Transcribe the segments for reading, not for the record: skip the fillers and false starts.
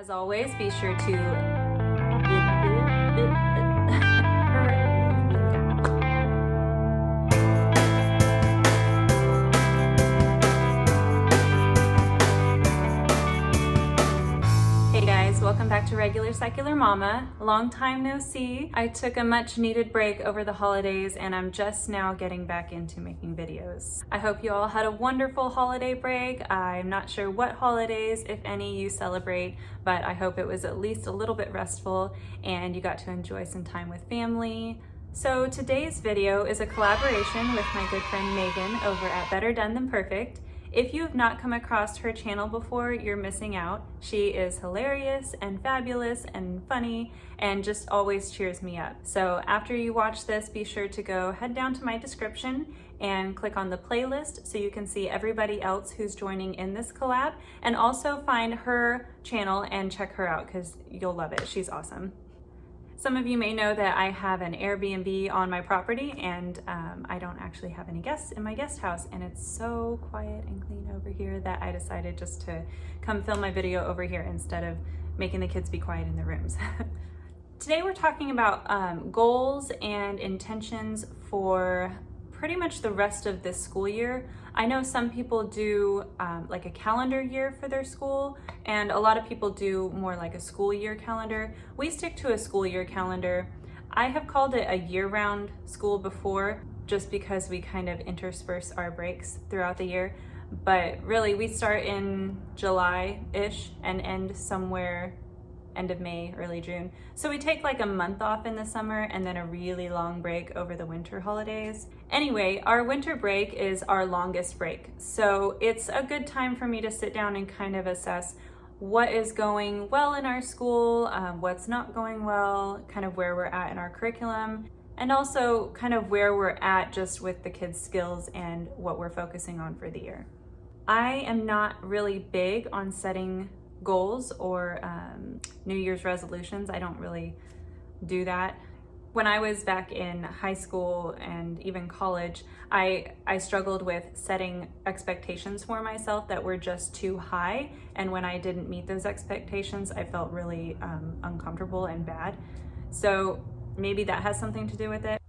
As always, be sure to Hey guys, welcome back to Regular Secular Mama. Long time no see. I took a much needed break over the holidays and I'm just now getting back into making videos. I hope you all had a wonderful holiday break. I'm not sure what holidays, if any, you celebrate, but I hope it was at least a little bit restful and you got to enjoy some time with family. So today's video is a collaboration with my good friend Megan over at Better Done Than Perfect. If you have not come across her channel before, you're missing out. She is hilarious and fabulous and funny and just always cheers me up. So after you watch this, be sure to go head down to my description and click on the playlist so you can see everybody else who's joining in this collab, and also find her channel and check her out because you'll love it. She's awesome. Some of you may know that I have an Airbnb on my property and I don't actually have any guests in my guest house, and it's so quiet and clean over here that I decided just to come film my video over here instead of making the kids be quiet in their rooms. Today we're talking about goals and intentions for pretty much the rest of this school year. I know some people do like a calendar year for their school, and a lot of people do more like a school year calendar. We stick to a school year calendar. I have called it a year-round school before, just because we kind of intersperse our breaks throughout the year. But really, we start in July-ish and end somewhere end of May, early June. So we take like a month off in the summer and then a really long break over the winter holidays. Anyway, our winter break is our longest break. So it's a good time for me to sit down and kind of assess what is going well in our school, what's not going well, kind of where we're at in our curriculum, and also kind of where we're at just with the kids' skills and what we're focusing on for the year. I am not really big on setting goals or New Year's resolutions. I don't really do that. When I was back in high school and even college, I struggled with setting expectations for myself that were just too high, and when I didn't meet those expectations, I felt really uncomfortable and bad. So maybe that has something to do with it.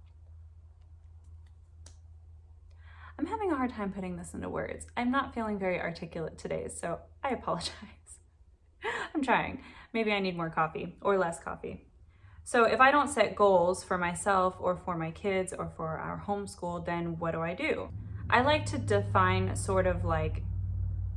I'm having a hard time putting this into words. I'm not feeling very articulate today, so I apologize. I'm trying. Maybe I need more coffee or less coffee. So if I don't set goals for myself or for my kids or for our homeschool, then what do? I like to define sort of like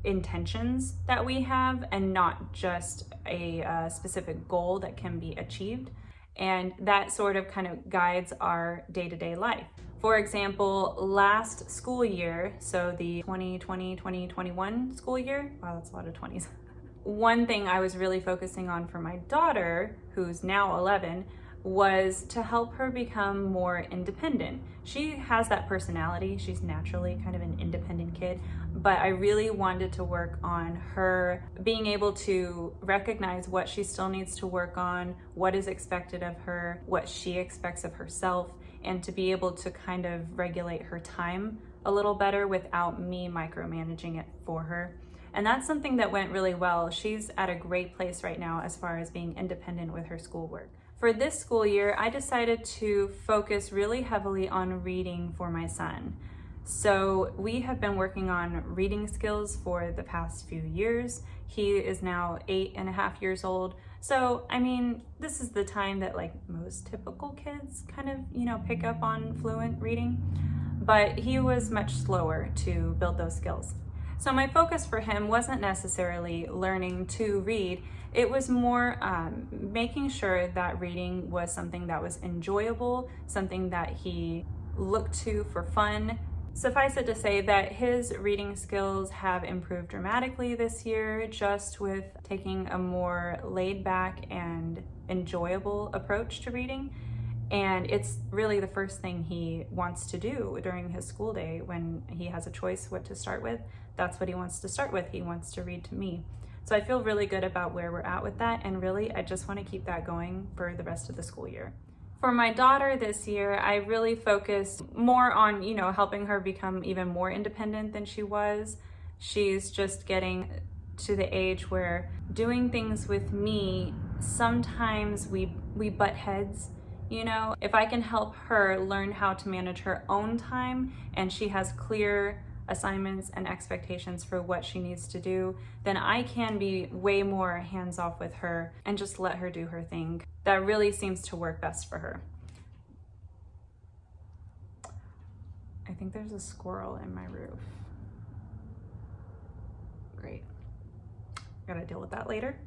intentions that we have and not just a specific goal that can be achieved. And that sort of kind of guides our day-to-day life. For example, last school year, so the 2020-2021 school year, wow, that's a lot of 20s. One thing I was really focusing on for my daughter, who's now 11, was to help her become more independent. She has that personality. She's naturally kind of an independent kid, but I really wanted to work on her being able to recognize what she still needs to work on, what is expected of her, what she expects of herself, and to be able to kind of regulate her time a little better without me micromanaging it for her. And that's something that went really well. She's at a great place right now as far as being independent with her schoolwork. For this school year, I decided to focus really heavily on reading for my son. So we have been working on reading skills for the past few years. He is now 8.5 years old. So, I mean, this is the time that like most typical kids kind of, pick up on fluent reading, but he was much slower to build those skills. So my focus for him wasn't necessarily learning to read. It was more making sure that reading was something that was enjoyable, something that he looked to for fun. Suffice it to say that his reading skills have improved dramatically this year, just with taking a more laid back and enjoyable approach to reading. And it's really the first thing he wants to do during his school day when he has a choice what to start with. That's what he wants to start with. He wants to read to me. So I feel really good about where we're at with that. And really, I just want to keep that going for the rest of the school year. For my daughter this year, I really focused more on, helping her become even more independent than she was. She's just getting to the age where doing things with me, sometimes we butt heads. You know, if I can help her learn how to manage her own time and she has clear assignments and expectations for what she needs to do, then I can be way more hands-off with her and just let her do her thing. That really seems to work best for her. I think there's a squirrel in my roof. Great. Gotta deal with that later.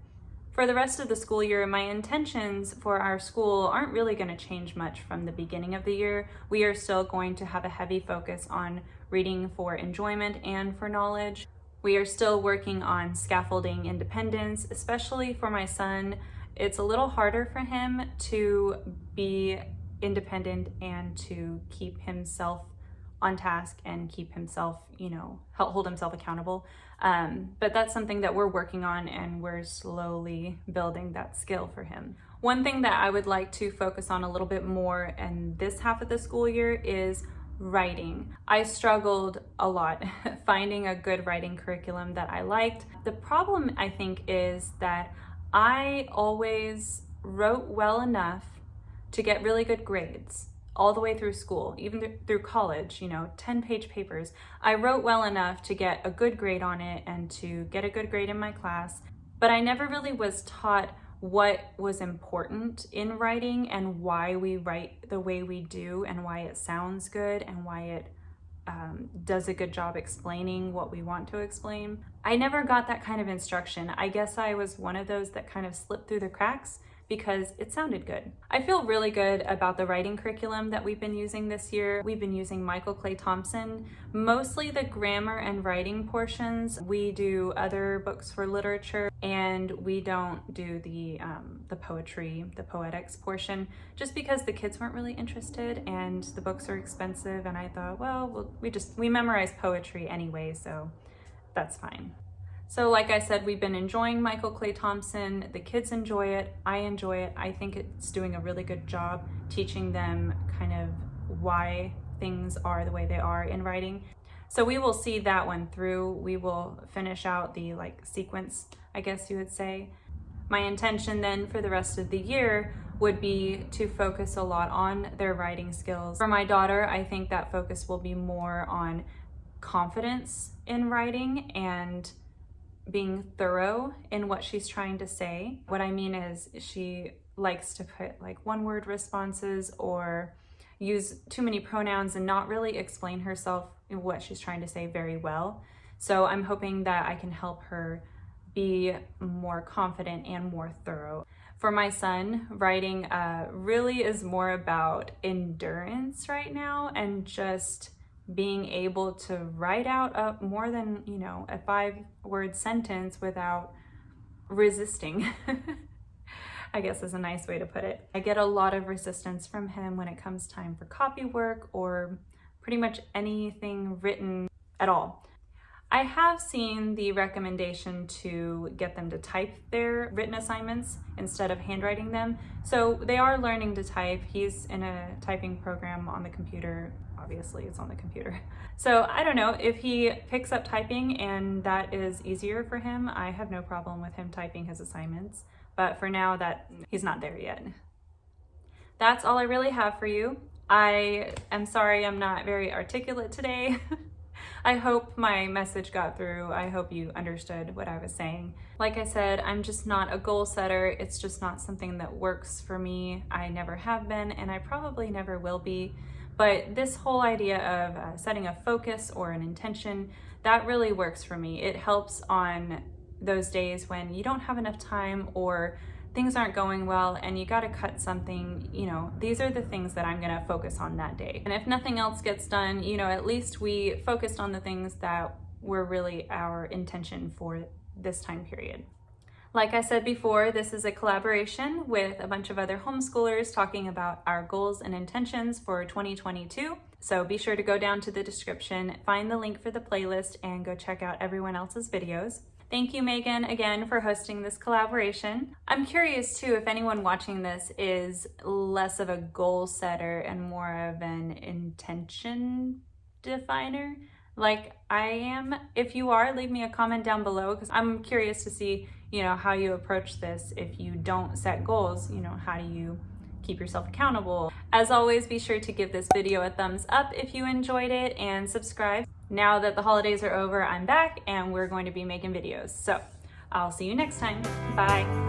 For the rest of the school year, my intentions for our school aren't really going to change much from the beginning of the year. We are still going to have a heavy focus on reading for enjoyment and for knowledge. We are still working on scaffolding independence, especially for my son. It's a little harder for him to be independent and to keep himself on task and keep himself, you know, hold himself accountable. But that's something that we're working on, and we're slowly building that skill for him. One thing that I would like to focus on a little bit more in this half of the school year is writing. I struggled a lot finding a good writing curriculum that I liked. The problem, I think, is that I always wrote well enough to get really good grades all the way through school, even through college, you know, 10-page papers. I wrote well enough to get a good grade on it and to get a good grade in my class, but I never really was taught what was important in writing and why we write the way we do and why it sounds good and why it does a good job explaining what we want to explain. I never got that kind of instruction. I guess I was one of those that kind of slipped through the cracks because it sounded good. I feel really good about the writing curriculum that we've been using this year. We've been using Michael Clay Thompson, mostly the grammar and writing portions. We do other books for literature, and we don't do the poetry, the poetics portion, just because the kids weren't really interested and the books are expensive, and I thought, well, we memorize poetry anyway, so that's fine. So like I said, we've been enjoying Michael Clay Thompson. The kids enjoy it. I enjoy it. I think it's doing a really good job teaching them kind of why things are the way they are in writing. So we will see that one through. We will finish out the sequence, I guess you would say. My intention then for the rest of the year would be to focus a lot on their writing skills. For my daughter, I think that focus will be more on confidence in writing and being thorough in what she's trying to say. What I mean is she likes to put one-word responses or use too many pronouns and not really explain herself in what she's trying to say very well. So I'm hoping that I can help her be more confident and more thorough. For my son, writing really is more about endurance right now and just being able to write out more than, a 5-word sentence without resisting, I guess is a nice way to put it. I get a lot of resistance from him when it comes time for copy work or pretty much anything written at all. I have seen the recommendation to get them to type their written assignments instead of handwriting them. So they are learning to type. He's in a typing program on the computer. Obviously it's on the computer. So I don't know, if he picks up typing and that is easier for him, I have no problem with him typing his assignments. But for now, he's not there yet. That's all I really have for you. I am sorry I'm not very articulate today. I hope my message got through. I hope you understood what I was saying. Like I said, I'm just not a goal setter. It's just not something that works for me. I never have been, and I probably never will be. But this whole idea of setting a focus or an intention, that really works for me. It helps on those days when you don't have enough time or things aren't going well and you got to cut something. These are the things that I'm going to focus on that day. And if nothing else gets done, at least we focused on the things that were really our intention for this time period. Like I said before, this is a collaboration with a bunch of other homeschoolers talking about our goals and intentions for 2022. So be sure to go down to the description, find the link for the playlist, and go check out everyone else's videos. Thank you, Megan, again for hosting this collaboration. I'm curious too if anyone watching this is less of a goal setter and more of an intention definer. like I am. If you are, leave me a comment down below because I'm curious to see, how you approach this. If you don't set goals, how do you keep yourself accountable? As always, be sure to give this video a thumbs up if you enjoyed it and subscribe. Now that the holidays are over, I'm back and we're going to be making videos. So I'll see you next time. Bye.